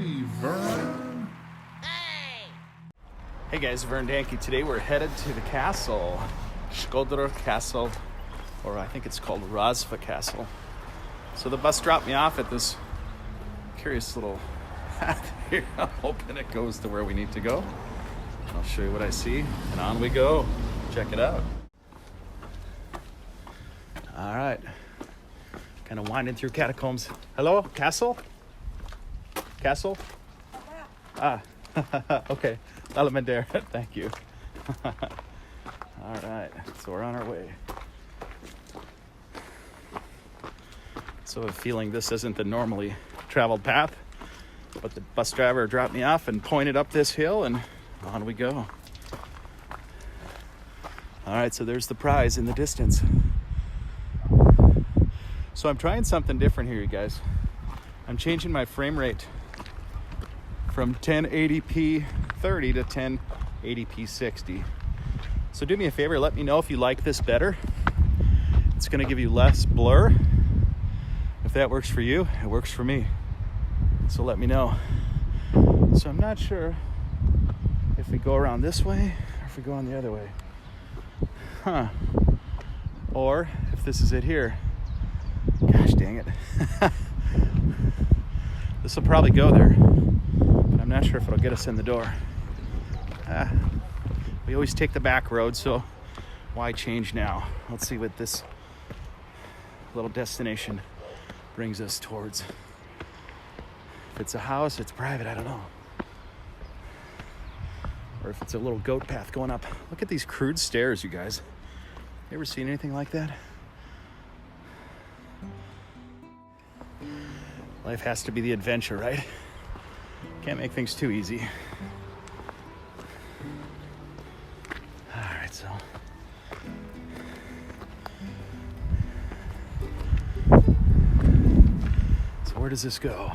Hey, Vern. Hey guys, Vern Danke. Today we're headed to the castle, Shkodër Castle, or I think it's called Rozafa Castle. So the bus dropped me off at this curious little path here. I'm hoping it goes to where we need to go. I'll show you what I see, and on we go. Check it out. All right, kind of winding through catacombs. Hello, castle? Castle? Ah, okay. Element there. Thank you. All right, so we're on our way. So I'm feeling this isn't the normally traveled path, but the bus driver dropped me off and pointed up this hill, and on we go. All right, so there's the prize in the distance. So I'm trying something different here, you guys. I'm changing my frame rate from 1080p 30 to 1080p 60. So do me a favor, let me know if you like this better. It's gonna give you less blur. If that works for you, it works for me. So let me know. So I'm not sure if we go around this way or if we go on the other way. Or if this is it here. Gosh dang it. This will probably go there, but I'm not sure if it'll get us in the door. We always take the back road, so why change now? Let's see what this little destination brings us towards. If it's a house, it's private, I don't know. Or if it's a little goat path going up. Look at these crude stairs, you guys. You ever seen anything like that? Life has to be the adventure, right? Can't make things too easy. All right, so. So where does this go?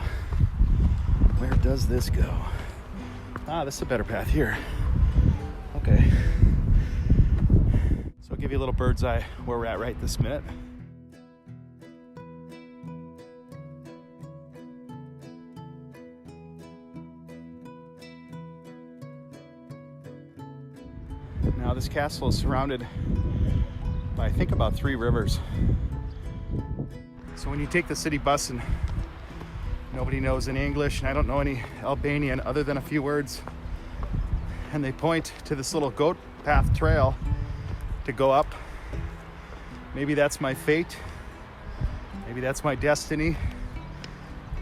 Where does this go? Ah, this is a better path here. Okay. So I'll give you a little bird's eye where we're at right this minute. Now this castle is surrounded by, I think, about 3 rivers. So when you take the city bus and nobody knows any English, and I don't know any Albanian other than a few words, and they point to this little goat path trail to go up, maybe that's my fate, maybe that's my destiny.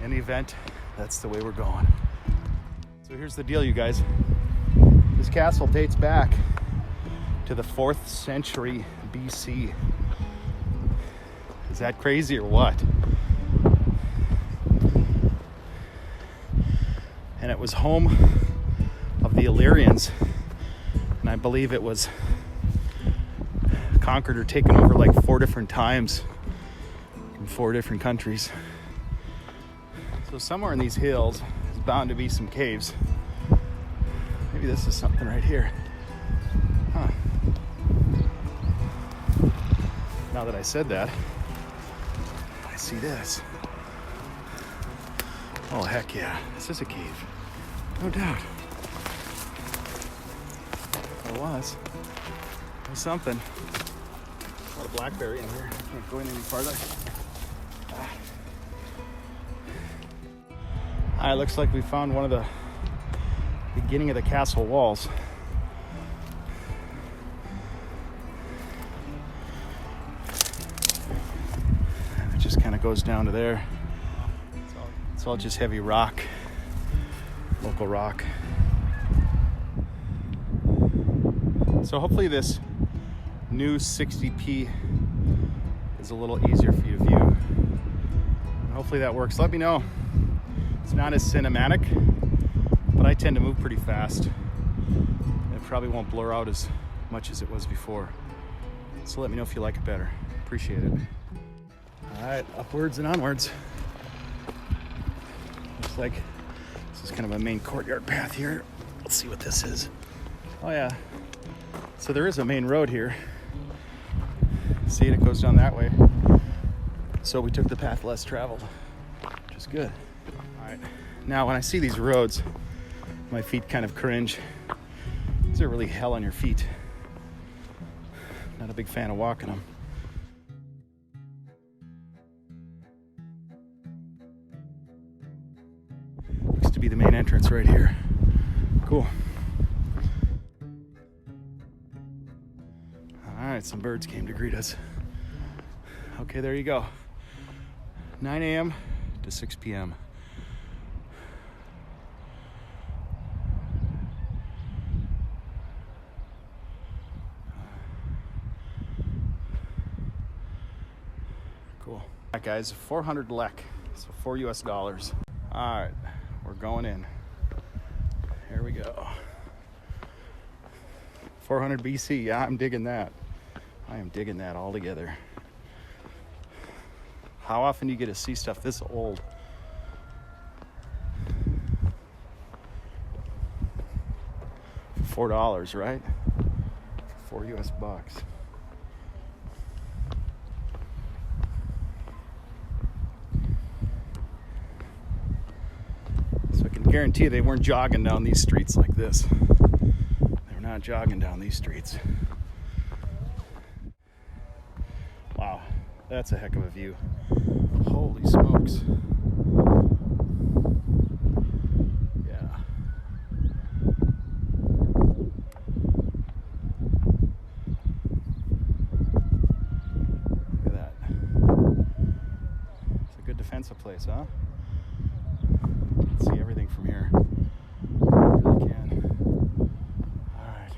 In the event, that's the way we're going. So here's the deal, you guys. This castle dates back to the 4th century BC. Is that crazy or what? And it was home of the Illyrians, and I believe it was conquered or taken over like 4 different times in 4 different countries. So somewhere in these hills is bound to be some caves. Maybe this is something right here. Huh. Now that I said that, I see this. Oh, heck yeah. This is a cave. No doubt. There was something. A lot of blackberry in here. I can't go in any farther. It looks like we found one of the beginning of the castle walls. It just kind of goes down to there. It's all just heavy rock, local rock. So hopefully this new 60p is a little easier for you to view. And hopefully that works. Let me know. It's not as cinematic, but I tend to move pretty fast. It probably won't blur out as much as it was before. So let me know if you like it better. Appreciate it. All right, upwards and onwards. Looks like this is kind of a main courtyard path here. Let's see what this is. Oh yeah. So there is a main road here. See it goes down that way. So we took the path less traveled, which is good. All right, Now, when I see these roads, my feet kind of cringe. These are really hell on your feet. Not a big fan of walking them. Looks to be the main entrance right here. Cool. All right, some birds came to greet us. Okay, there you go. 9 a.m. to 6 p.m. Cool. All right, guys, 400 lek, so $4 US. All right, we're going in. Here we go. 400 BC, yeah, I'm digging that. I am digging that all together. How often do you get to see stuff this old? $4, right? $4 US. So I can guarantee you they weren't jogging down these streets like this. They're not jogging down these streets. Wow, that's a heck of a view. Holy smokes. Yeah. Look at that. It's a good defensive place, huh? You can see everything from here. You really can. All right.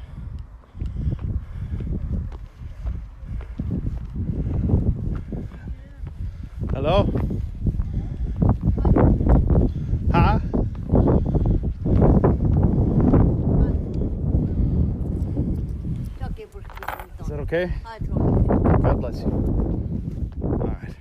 Hello? Huh? Is that okay? God bless you. All right.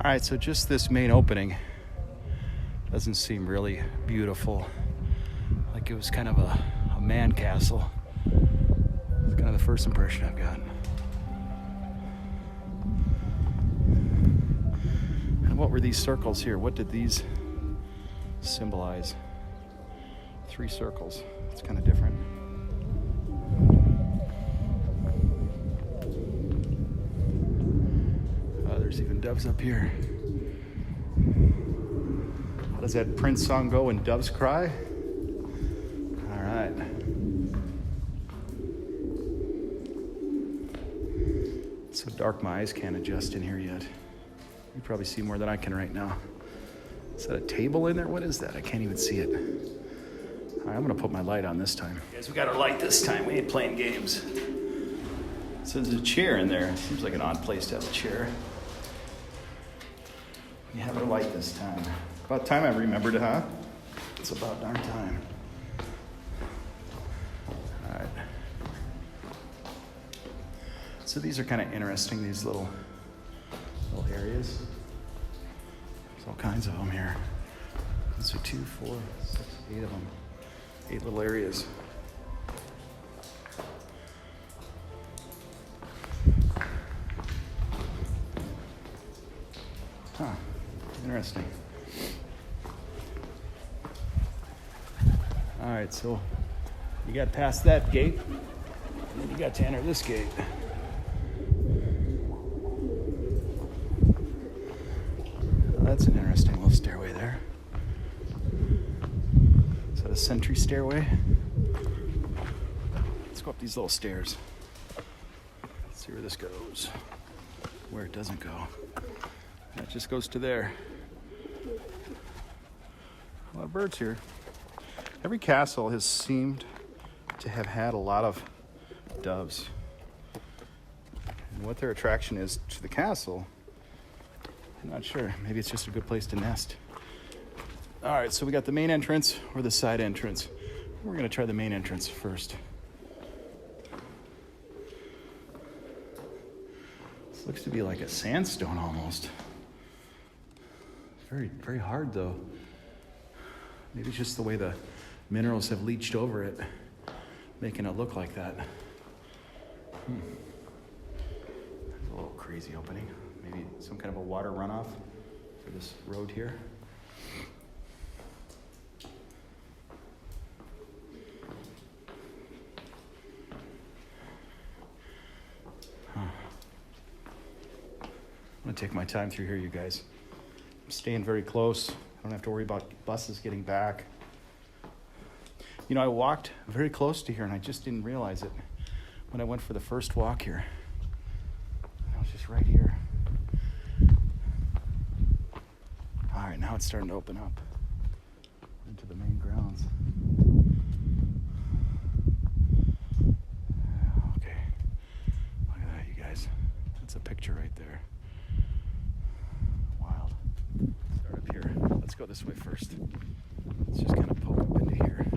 All right, so just this main opening doesn't seem really beautiful. Like it was kind of a man castle. It's kind of the first impression I've got. And what were these circles here? What did these symbolize? 3 circles. It's kind of different. There's even doves up here. How does that Prince song go? When doves cry? All right. It's so dark my eyes can't adjust in here yet. You probably see more than I can right now. Is that a table in there? What is that? I can't even see it. All right, I'm gonna put my light on this time. Guys, we got our light this time. We ain't playing games. So there's a chair in there. Seems like an odd place to have a chair. You have a light this time. About time I remembered it, huh? It's about darn time. All right. So these are kind of interesting, these little areas. There's all kinds of them here. So 2, 4, 6, 8 of them. 8 little areas. Huh. Interesting. All right, so you got past that gate, and then you got to enter this gate. Well, that's an interesting little stairway there. Is that a sentry stairway? Let's go up these little stairs. Let's see where this goes. Where it doesn't go. That just goes to there. A lot of birds here. Every castle has seemed to have had a lot of doves. And what their attraction is to the castle, I'm not sure. Maybe it's just a good place to nest. All right, so we got the main entrance or the side entrance. We're gonna try the main entrance first. This looks to be like a sandstone almost. Very, very hard though. Maybe it's just the way the minerals have leached over it, making it look like that. There's a little crazy opening. Maybe some kind of a water runoff for this road here. I'm gonna take my time through here, you guys. I'm staying very close. I don't have to worry about buses getting back. You know, I walked very close to here and I just didn't realize it when I went for the first walk here. I was just right here. All right, now it's starting to open up into the main grounds. Okay, look at that, you guys. That's a picture right there. Wild. Start up here. Let's go this way first. Let's just kind of poke up into here.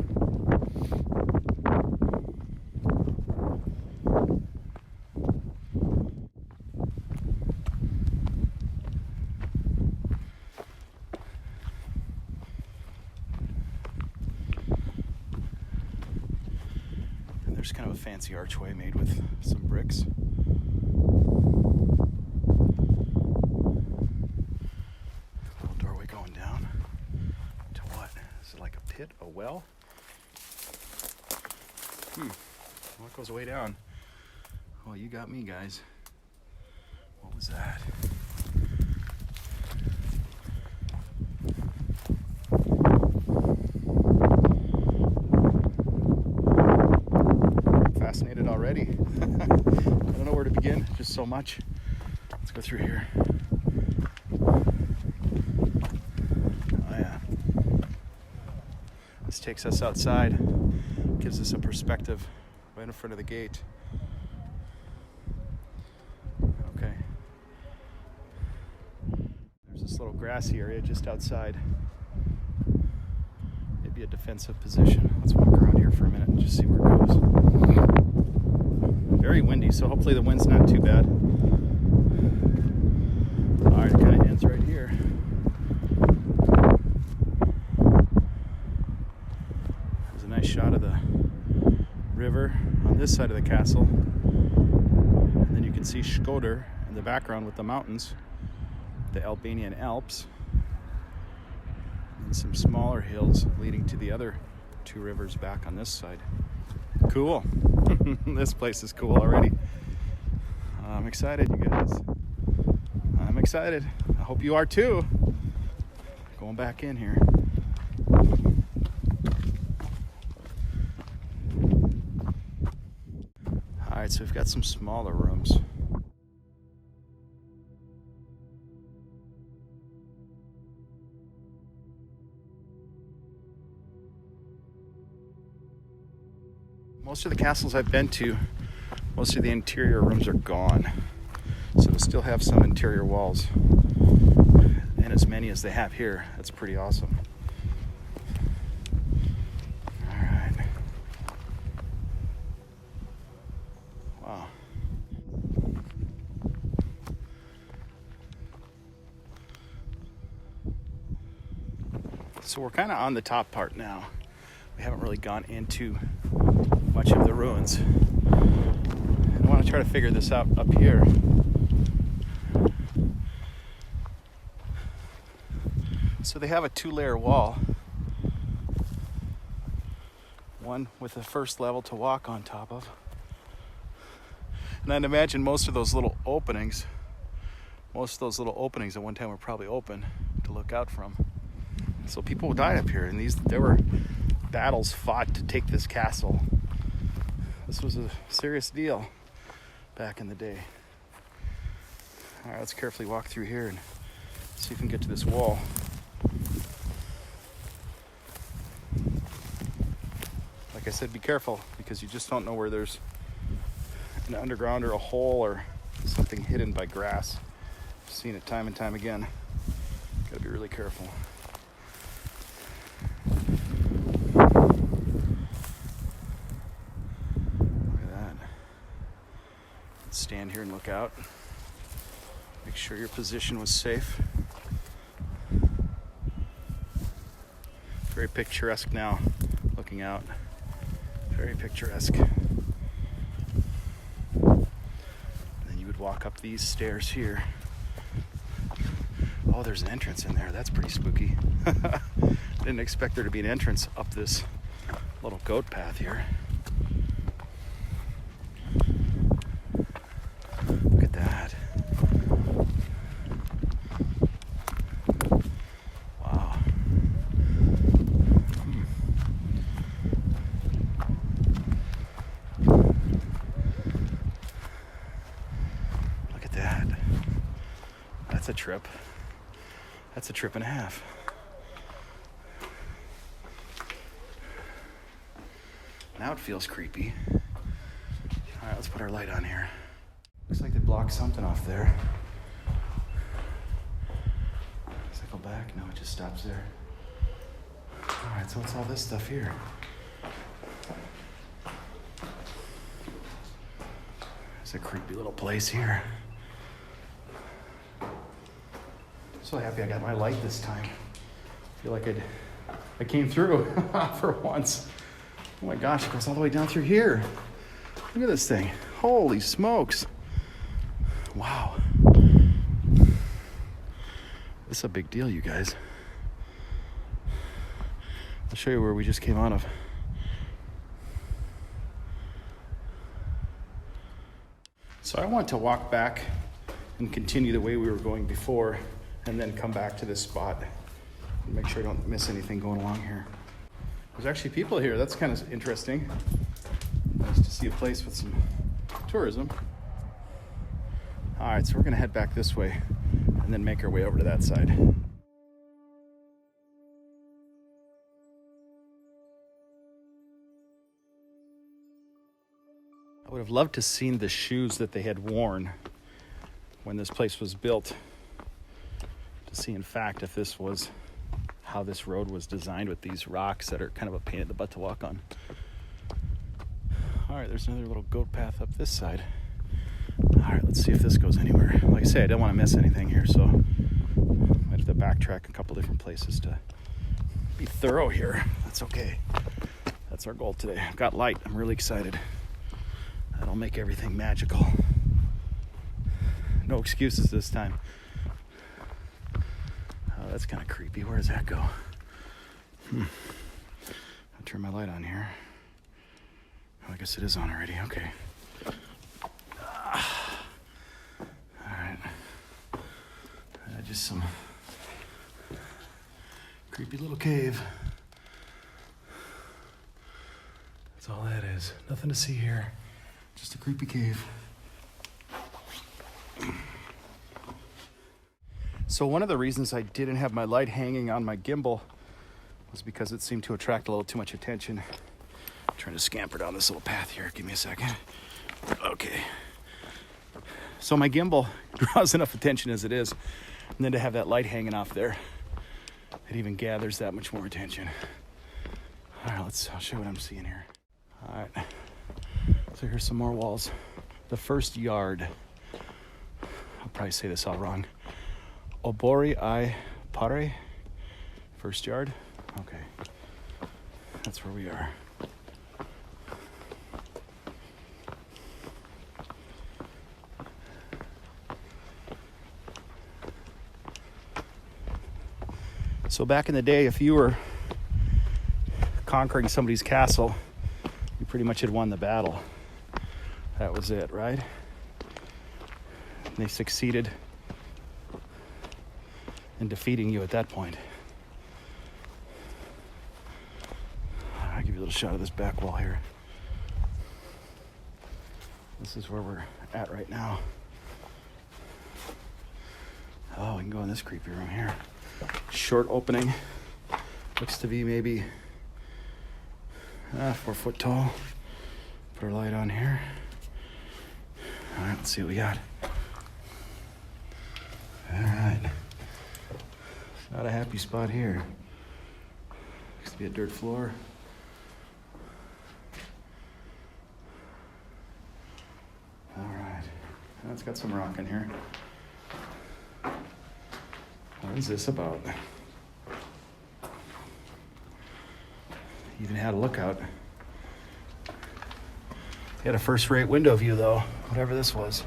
And there's kind of a fancy archway made with some bricks. Little doorway going down to what? Is it like a pit, a well? What goes way down? Oh, you got me, guys. What was that? Fascinated already. I don't know where to begin. Just so much. Let's go through here. Oh yeah. This takes us outside. Gives us a perspective right in front of the gate. Okay. There's this little grassy area just outside. Maybe a defensive position. Let's walk around here for a minute and just see where it goes. Very windy, so hopefully the wind's not too bad. All right, it kind of ends right here. There's a nice shot of the river on this side of the castle, and then you can see Shkodër in the background with the mountains, the Albanian Alps, and some smaller hills leading to the other two rivers back on this side. Cool. This place is cool already. I'm excited, you guys. I'm excited. I hope you are too. Going back in here. All right, so we've got some smaller rooms. Most of the castles I've been to, most of the interior rooms are gone. So to still have some interior walls, and as many as they have here, that's pretty awesome. All right. Wow. So we're kind of on the top part now. We haven't really gone into much of the ruins. I want to try to figure this out up here. So they have a two-layer wall. One with the first level to walk on top of. And I'd imagine most of those little openings at one time were probably open to look out from. So people died up here, and there were battles fought to take this castle. This was a serious deal back in the day. All right, let's carefully walk through here and see if we can get to this wall. like I said, be careful, because you just don't know where there's an underground or a hole or something hidden by grass. I've seen it time and time again. Gotta be really careful. Look at that. Let's stand here and look out. Make sure your position was safe. Very picturesque now, looking out. Very picturesque. And then you would walk up these stairs here. Oh, there's an entrance in there. That's pretty spooky. Didn't expect there to be an entrance up this little goat path here. Look at that. Wow. Look at that. That's a trip. That's a trip and a half. Now it feels creepy. All right, let's put our light on here. Looks like they blocked something off there. Cycle back. No, it just stops there. All right, so what's all this stuff here? It's a creepy little place here. So happy I got my light this time. I feel like I came through for once. Oh my gosh, it goes all the way down through here. Look at this thing. Holy smokes. Wow. This is a big deal, you guys. I'll show you where we just came out of. So I want to walk back and continue the way we were going before, and then come back to this spot and make sure I don't miss anything going along here. There's actually people here. That's kind of interesting. Nice to see a place with some tourism. All right, so we're gonna head back this way and then make our way over to that side. I would have loved to have seen the shoes that they had worn when this place was built, to see in fact if this was how this road was designed, with these rocks that are kind of a pain in the butt to walk on. All right, there's another little goat path up this side. All right, let's see if this goes anywhere. Like I say, I don't want to miss anything here, so I have to backtrack a couple different places to be thorough here. That's okay. That's our goal today. I've got light. I'm really excited. That'll make everything magical. No excuses this time. Oh, that's kind of creepy. Where does that go? I'll turn my light on here. Oh, I guess it is on already. Okay. All right. Just some creepy little cave. That's all that is. Nothing to see here. Just a creepy cave. So one of the reasons I didn't have my light hanging on my gimbal was because it seemed to attract a little too much attention. I'm trying to scamper down this little path here. Give me a second. Okay. So my gimbal draws enough attention as it is, and then to have that light hanging off there, it even gathers that much more attention. All right, I'll show you what I'm seeing here. All right. So here's some more walls. The first yard. I'll probably say this all wrong. Obori I Pare. First yard. Okay. That's where we are. So back in the day, if you were conquering somebody's castle, you pretty much had won the battle. That was it, right? And they succeeded in defeating you at that point. I'll give you a little shot of this back wall here. This is where we're at right now. Oh, we can go in this creepy room here. Short opening. Looks to be maybe, 4 foot tall. Put our light on here. All right, let's see what we got. All right. It's not a happy spot here. Looks to be a dirt floor. All right. It's got some rock in here. What is this about? Even had a lookout. Had a first-rate window view, though, whatever this was.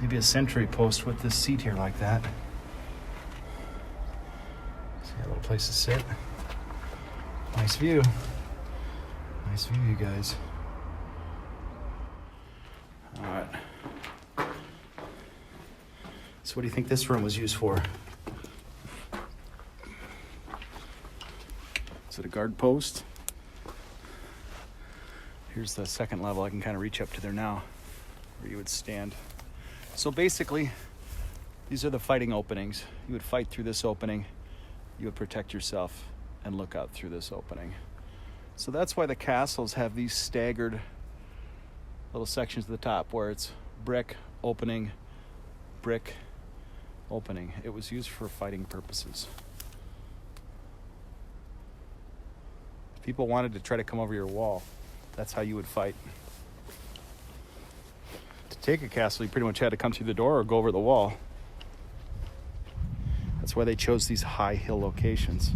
Maybe a sentry post with this seat here like that. See, a little place to sit. Nice view. Nice view, you guys. All right. So what do you think this room was used for? Is it a guard post? Here's the second level. I can kind of reach up to there now, where you would stand. So basically, these are the fighting openings. You would fight through this opening. You would protect yourself and look out through this opening. So that's why the castles have these staggered little sections at the top, where it's brick, opening, brick, opening. It was used for fighting purposes. If people wanted to try to come over your wall, that's how you would fight. To take a castle, you pretty much had to come through the door or go over the wall. That's why they chose these high hill locations.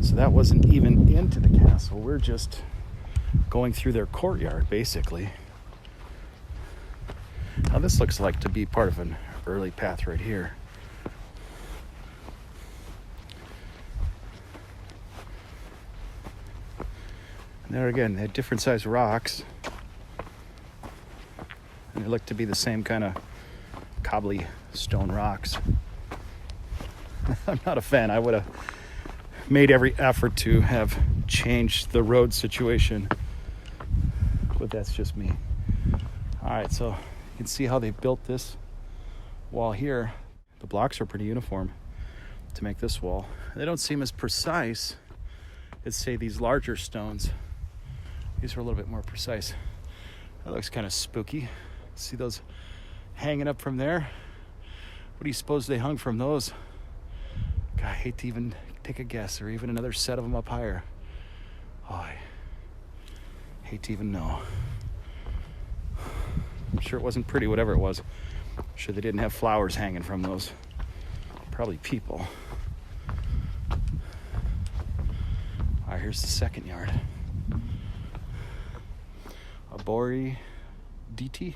So that wasn't even into the castle. We're just going through their courtyard, basically. Now this looks like to be part of an early path right here. And there again, they had different sized rocks. And they look to be the same kind of cobbly stone rocks. I'm not a fan. I would have made every effort to have changed the road situation, but that's just me. All right, so you can see how they built this wall here. The blocks are pretty uniform to make this wall. They don't seem as precise as, say, these larger stones. These are a little bit more precise. That looks kind of spooky. See those hanging up from there? What do you suppose they hung from those? God, I hate to even take a guess, or even another set of them up higher. Oh, I hate to even know. I'm sure it wasn't pretty, whatever it was. I'm sure they didn't have flowers hanging from those. Probably people. All right, here's the second yard. Abori DT.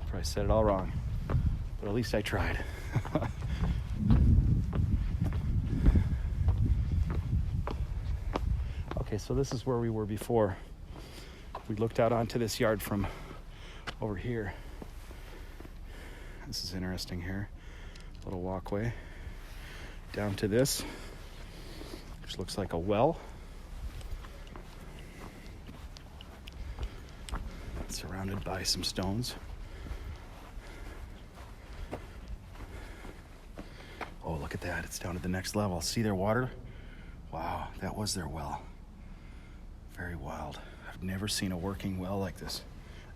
Probably said it all wrong, but at least I tried. Okay, so this is where we were before. We looked out onto this yard from over here. This is interesting here. Little walkway down to this, which looks like a well. It's surrounded by some stones. Oh, look at that. It's down to the next level. See their water? Wow, that was their well. Very wild. I've never seen a working well like this.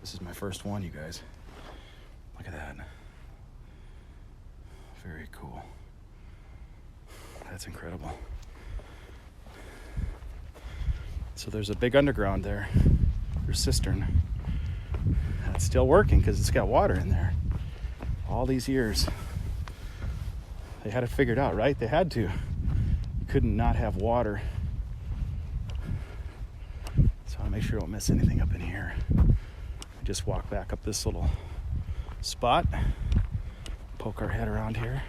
This is my first one, you guys. Look at that. Very cool. That's incredible. So there's a big underground there, or cistern. And it's still working because it's got water in there. All these years. They had it figured out, right? They had to. You couldn't not have water. So I'll make sure I don't miss anything up in here. We just walk back up this little spot, poke our head around here.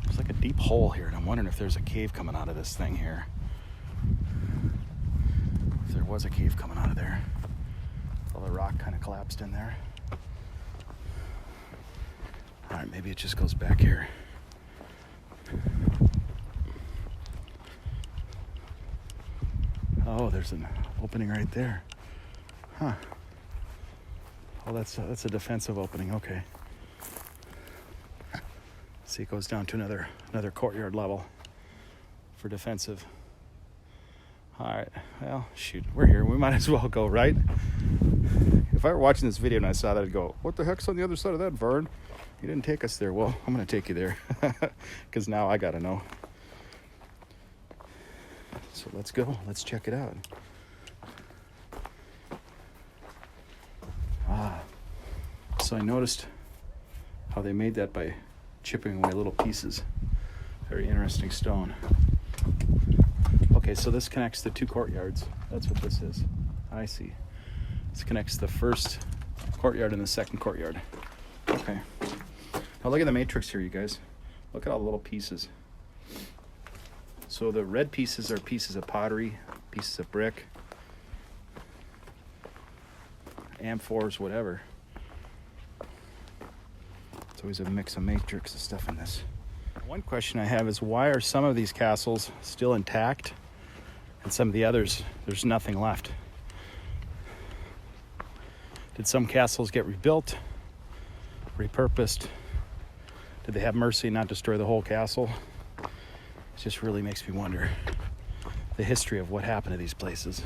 There's like a deep hole here, and I'm wondering if there's a cave coming out of this thing here. If there was a cave coming out of there. All the rock kind of collapsed in there. All right, maybe it just goes back here. Oh, there's an opening right there. Huh. Oh, that's a defensive opening. Okay. See, it goes down to another courtyard level for defensive. All right. Well, shoot, we're here. We might as well go, right? If I were watching this video and I saw that, I'd go, "What the heck's on the other side of that, Vern? You didn't take us there." Well, I'm gonna take you there because now I gotta know. So let's go. Let's check it out. So I noticed how they made that by chipping away little pieces. Very interesting stone. Okay, so this connects the two courtyards. That's what this is. I see. This connects the first courtyard and the second courtyard. Okay. Now look at the matrix here, you guys. Look at all the little pieces. So the red pieces are pieces of pottery, pieces of brick, amphors, whatever. It's always a mix of matrix of stuff in this. One question I have is, why are some of these castles still intact and some of the others, there's nothing left? Did some castles get rebuilt, repurposed? Did they have mercy and not destroy the whole castle? It just really makes me wonder the history of what happened to these places.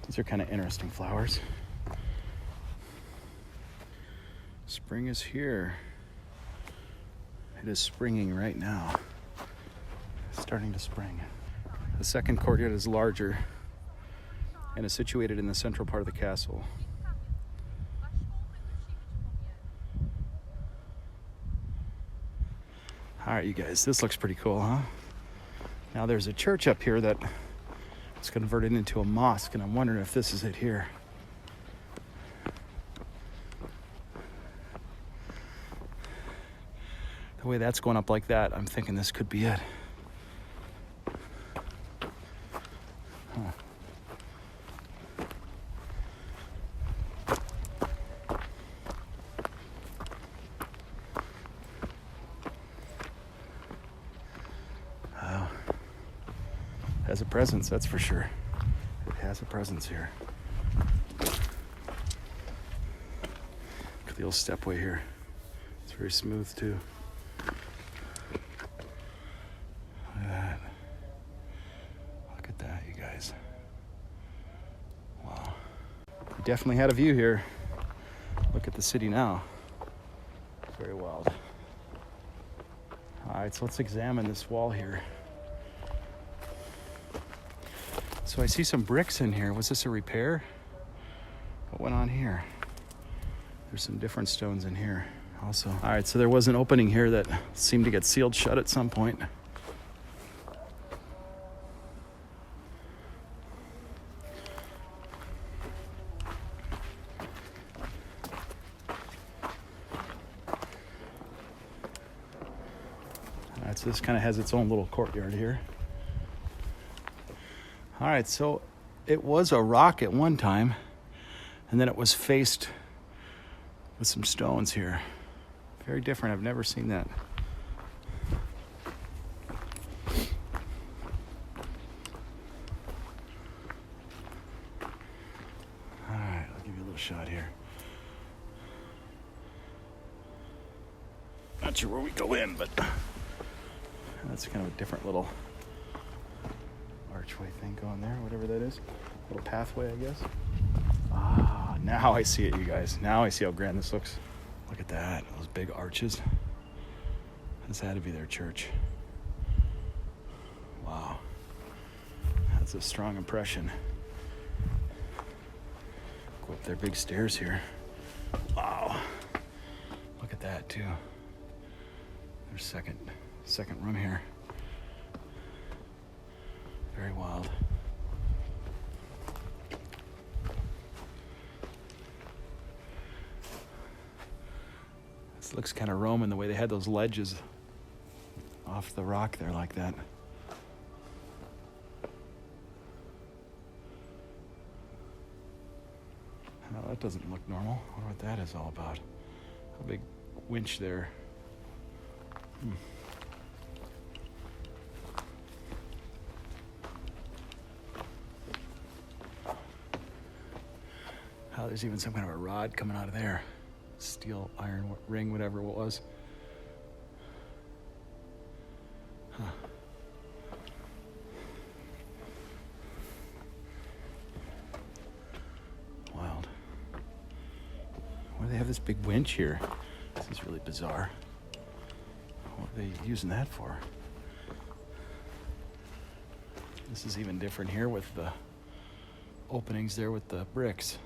These are kind of interesting flowers. Spring is here. It is springing right now. It's starting to spring. The second courtyard is larger and is situated in the central part of the castle. All right, you guys, this looks pretty cool, huh? Now there's a church up here that was converted into a mosque, and I'm wondering if this is it here. The way that's going up like that, I'm thinking this could be it. Huh. Has a presence, that's for sure. It has a presence here. Look at the old stepway here. It's very smooth too. Look at that. Look at that, you guys. Wow. We definitely had a view here. Look at the city now. Very wild. All right, so let's examine this wall here. So I see some bricks in here. Was this a repair? What went on here? There's some different stones in here also. All right, so there was an opening here that seemed to get sealed shut at some point. All right, so this kind of has its own little courtyard here. All right, so it was a rock at one time, and then it was faced with some stones here. Very different. I've never seen that. All right, I'll give you a little shot here. Not sure where we go in, but that's kind of a different little archway thing going there, whatever that is. Little pathway, I guess. Ah, now I see it, you guys. Now I see how grand this looks. Look at that, those big arches. This had to be their church. Wow. That's a strong impression. Go up their big stairs here. Wow. Look at that too. There's second room here. Very wild. This looks kind of Roman, the way they had those ledges off the rock there like that. Well, that doesn't look normal. I wonder what that is all about. A big winch there. Oh, there's even some kind of a rod coming out of there. Steel, iron ring, whatever it was. Huh. Wild. Why do they have this big winch here? This is really bizarre. What are they using that for? This is even different here with the openings there with the bricks.